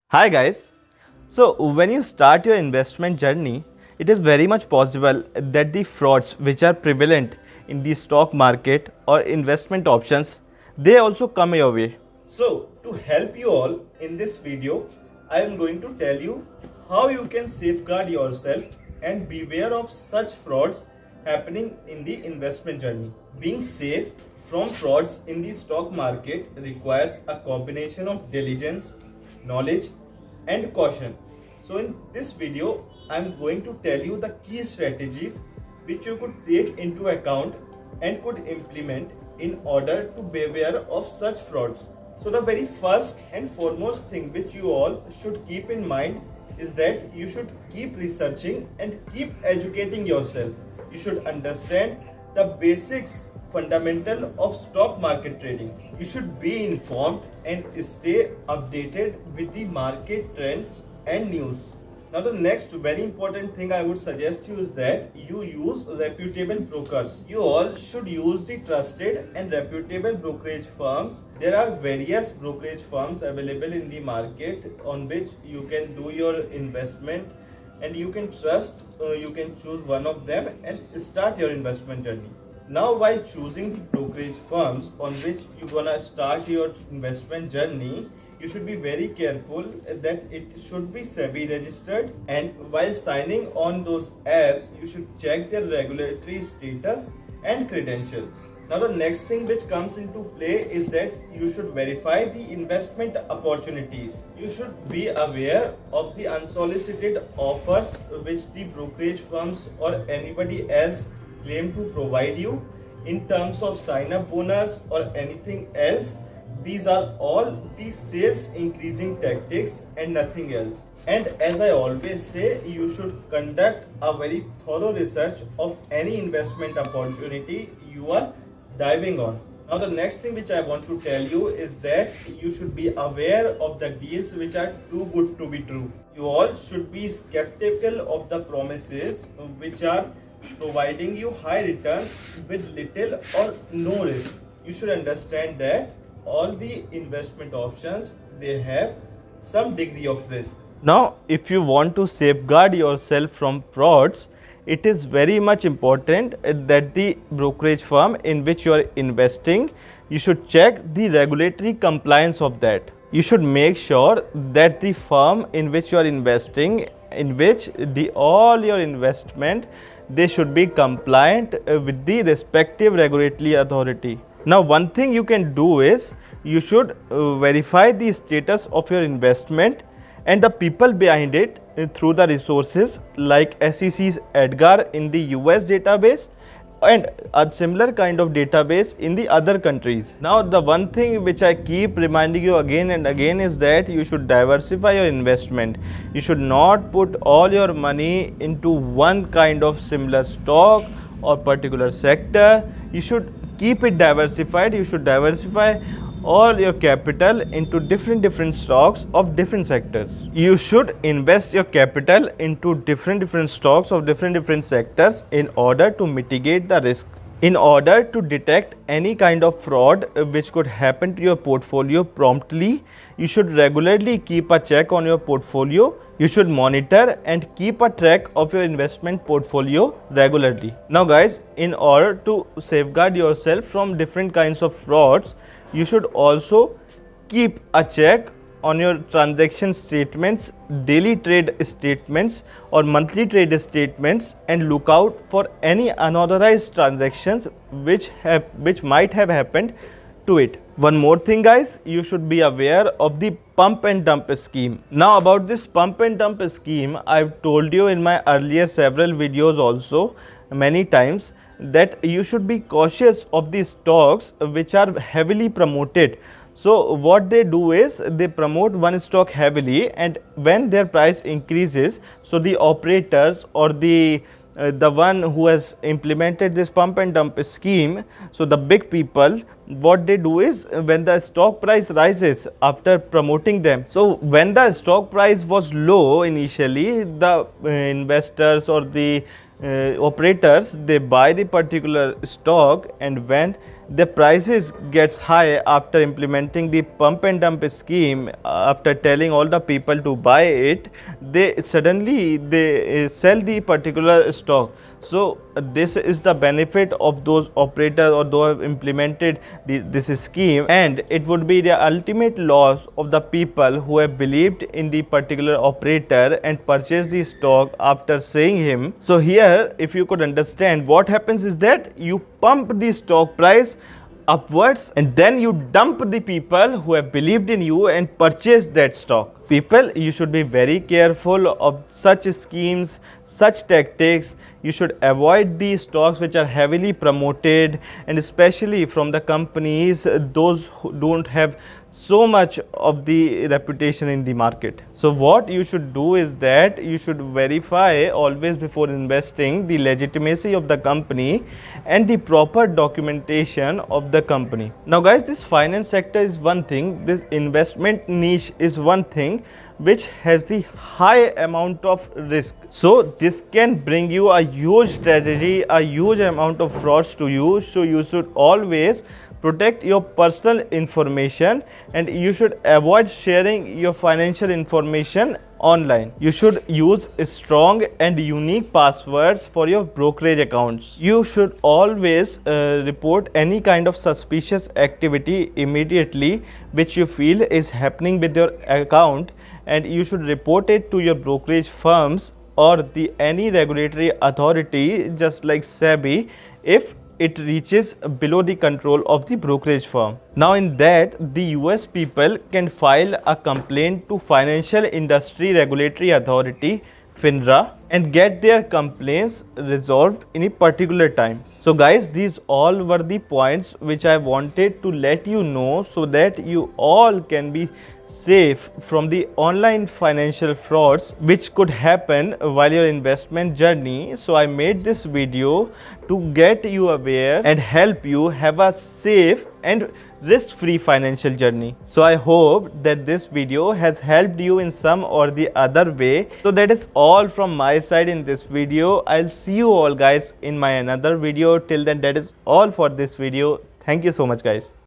Hi guys. So when you start your investment journey, it is very much possible that the frauds which are prevalent in the stock market or investment options, they also come your way. So to help you all in this video, I am going to tell you how you can safeguard yourself and beware of such frauds happening in the investment journey. Being safe from frauds in the stock market requires a combination of diligence, knowledge and caution. So in this video, I am going to tell you the key strategies which you could take into account and could implement in order to beware of such frauds. So the very first and foremost thing which you all should keep in mind is that you should keep researching and keep educating yourself. You should understand the basics fundamental of stock market trading. You should be informed and stay updated with the market trends and news. Now the next very important thing I would suggest you is that you use reputable brokers. You all should use the trusted and reputable brokerage firms. There are various brokerage firms available in the market on which you can do your investment and you can trust, you can choose one of them and start your investment journey. Now while choosing the brokerage firms on which you're gonna start your investment journey, you should be very careful that it should be SEBI registered, and while signing on those apps, you should check their regulatory status and credentials. Now the next thing which comes into play is that you should verify the investment opportunities. You should be aware of the unsolicited offers which the brokerage firms or anybody else claim to provide you in terms of sign up bonus or anything else. These are all the sales increasing tactics and nothing else. And as I always say, you should conduct a very thorough research of any investment opportunity you are diving on. Now the next thing which I want to tell you is that you should be aware of the deals which are too good to be true. You all should be skeptical of the promises which are providing you high returns with little or no risk. You should understand that all the investment options, they have some degree of risk. Now if you want to safeguard yourself from frauds, it is very much important that the brokerage firm in which you are investing, you should check the regulatory compliance of that. You should make sure that the firm in which you are investing, in which all your investment, they should be compliant with the respective regulatory authority. Now one thing you can do is you should verify the status of your investment and the people behind it through the resources like SEC's Edgar in the US database and a similar kind of database in the other countries. Now the one thing which I keep reminding you again and again is that you should diversify your investment. You should not put all your money into one kind of similar stock or particular sector. You should keep it diversified. You should diversify all your capital into different stocks of different sectors. You should invest your capital into different stocks of different sectors in order to mitigate the risk. In order to detect any kind of fraud which could happen to your portfolio promptly, you should regularly keep a check on your portfolio. You should monitor and keep a track of your investment portfolio regularly. Now guys, in order to safeguard yourself from different kinds of frauds, you should also keep a check on your transaction statements, daily trade statements or monthly trade statements, and look out for any unauthorized transactions which might have happened to it. One more thing guys, you should be aware of the pump and dump scheme. Now about this pump and dump scheme, I've told you in my earlier several videos also many times that you should be cautious of the stocks which are heavily promoted. So what they do is they promote one stock heavily, and when their price increases, so the operators or the one who has implemented this pump and dump scheme, so the big people, what they do is when the stock price rises after promoting them, so when the stock price was low initially, the investors or the operators, they buy the particular stock, and when the prices gets high after implementing the pump and dump scheme, after telling all the people to buy it, they suddenly they sell the particular stock. So this is the benefit of those operators or those have implemented this scheme, and it would be the ultimate loss of the people who have believed in the particular operator and purchased the stock after saying him. So here, if you could understand, what happens is that you pump the stock price upwards, and then you dump the people who have believed in you and purchased that stock. People, you should be very careful of such schemes, such tactics. You should avoid the stocks which are heavily promoted, and especially from the companies those who don't have so much of the reputation in the market. So what you should do is that you should verify always before investing the legitimacy of the company and the proper documentation of the company. Now guys, this finance sector is one thing, this investment niche is one thing which has the high amount of risk. So this can bring you a huge strategy, a huge amount of frauds to you. So you should always protect your personal information, and you should avoid sharing your financial information online. You should use strong and unique passwords for your brokerage accounts. You should always report any kind of suspicious activity immediately which you feel is happening with your account, and you should report it to your brokerage firms or the any regulatory authority just like SEBI if it reaches below the control of the brokerage firm. Now in that, the US people can file a complaint to Financial Industry Regulatory Authority FINRA and get their complaints resolved in a particular time. So guys, these all were the points which I wanted to let you know so that you all can be safe from the online financial frauds which could happen while your investment journey. So I made this video to get you aware and help you have a safe and risk-free financial journey. So I hope that this video has helped you in some or the other way. So that is all from my side in this video. I'll see you all guys in my another video. Till then, that is all for this video. Thank you so much guys.